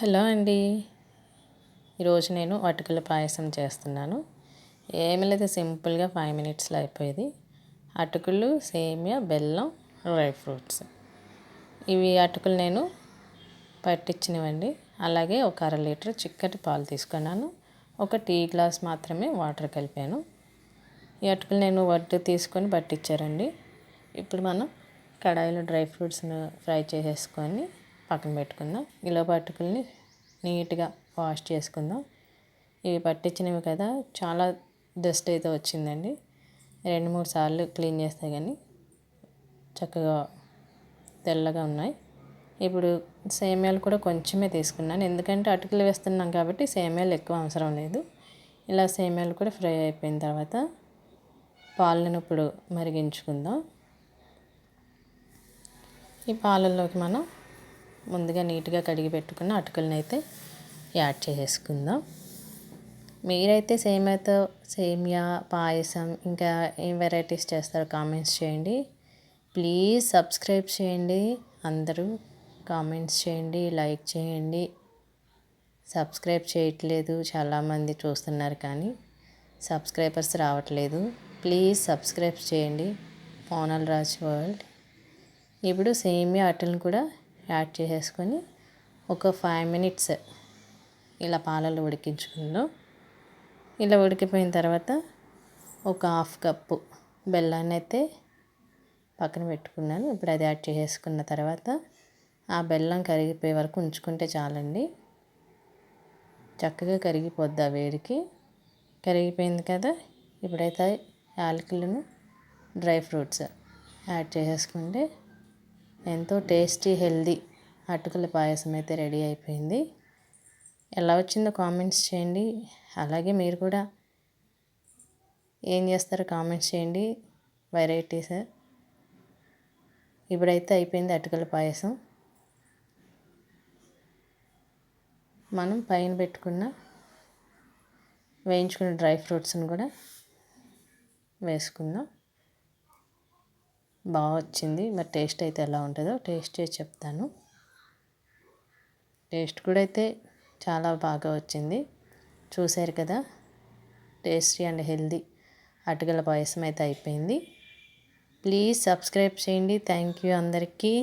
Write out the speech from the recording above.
Hello అండి. ఈరోజు నేను అటుకుల పాయసం చేస్తున్నాను. ఏమీ లేదు, సింపుల్గా 5 మినిట్స్లో అయిపోయేది. అటుకులు, సేమియా, బెల్లం, డ్రై ఫ్రూట్స్. ఇవి అటుకులు నేను పట్టించినవండి. అలాగే ఒక అర లీటర్ చిక్కటి పాలు తీసుకున్నాను. ఒక టీ గ్లాస్ మాత్రమే వాటర్ కలిపాను. ఈ అటుకులు నేను వడ్డు తీసుకొని పట్టించారండి. ఇప్పుడు మనం కడాయిలో డ్రై ఫ్రూట్స్ను ఫ్రై చేసేసుకొని పక్కన పెట్టుకుందాం. ఈలోపు అటుకుల్ని నీట్గా వాష్ చేసుకుందాం. ఇవి పట్టించినవి కదా, చాలా డస్ట్ అయితే వచ్చిందండి. 2-3 సార్లు క్లీన్ చేస్తే కానీ చక్కగా తెల్లగా ఉన్నాయి. ఇప్పుడు సేమ్యాలు కూడా కొంచెమే తీసుకున్నాను, ఎందుకంటే అటుకులు వేస్తున్నాం కాబట్టి సేమ్యాలు ఎక్కువ అవసరం లేదు. ఇలా సేమ్యాలు కూడా ఫ్రై అయిపోయిన తర్వాత పాలను ఇప్పుడు మరిగించుకుందాం. ఈ పాలల్లోకి మనం ముందుగా నీట్గా కడిగి పెట్టుకున్న అటుకులను అయితే యాడ్ చేసేసుకుందాం. మీరైతే సేమియా పాయసం ఇంకా ఏం వెరైటీస్ చేస్తారో కామెంట్స్ చేయండి. ప్లీజ్ సబ్స్క్రైబ్ చేయండి. అందరూ కామెంట్స్ చేయండి, లైక్ చేయండి. సబ్స్క్రైబ్ చేయట్లేదు, చాలామంది చూస్తున్నారు కానీ సబ్స్క్రైబర్స్ రావట్లేదు. ప్లీజ్ సబ్స్క్రైబ్ చేయండి. మోనాల్ రాజ్ వరల్డ్. ఇప్పుడు సేమియా అటులను కూడా యాడ్ చేసేసుకొని ఒక 5 మినిట్స్ ఇలా పాలల్లో ఉడికించుకుందాం. ఇలా ఉడికిపోయిన తర్వాత ఒక 1/2 కప్పు బెల్లాన్ని అయితే పక్కన పెట్టుకున్నాను. ఇప్పుడు అది యాడ్ చేసేసుకున్న తర్వాత ఆ బెల్లం కరిగిపోయే వరకు ఉంచుకుంటే చాలండి. చక్కగా కరిగిపోద్ది ఆ వేడికి. కరిగిపోయింది కదా, ఇప్పుడైతే యాలకులను డ్రై ఫ్రూట్స్ యాడ్ చేసేసుకుంటే ఎంతో టేస్టీ హెల్దీ అటుకుల పాయసం అయితే రెడీ అయిపోయింది. ఎలా వచ్చిందో కామెంట్స్ చేయండి. అలాగే మీరు కూడా ఏం చేస్తారో కామెంట్స్ చేయండి, వెరైటీస్. ఇప్పుడైతే అయిపోయింది అటుకుల పాయసం. మనం పైన పెట్టుకున్న వేయించుకున్న డ్రై ఫ్రూట్స్ని కూడా వేసుకుందాం. బాగా వచ్చింది. మరి టేస్ట్ అయితే ఎలా ఉంటుందో టేస్ట్ చేసి చెప్తాను. టేస్ట్ కూడా అయితే చాలా బాగా వచ్చింది. చూశారు కదా, టేస్టీ అండ్ హెల్దీ అటుకుల పాయసం అయితే అయిపోయింది. ప్లీజ్ సబ్స్క్రైబ్ చేయండి. థ్యాంక్ యూ అందరికీ.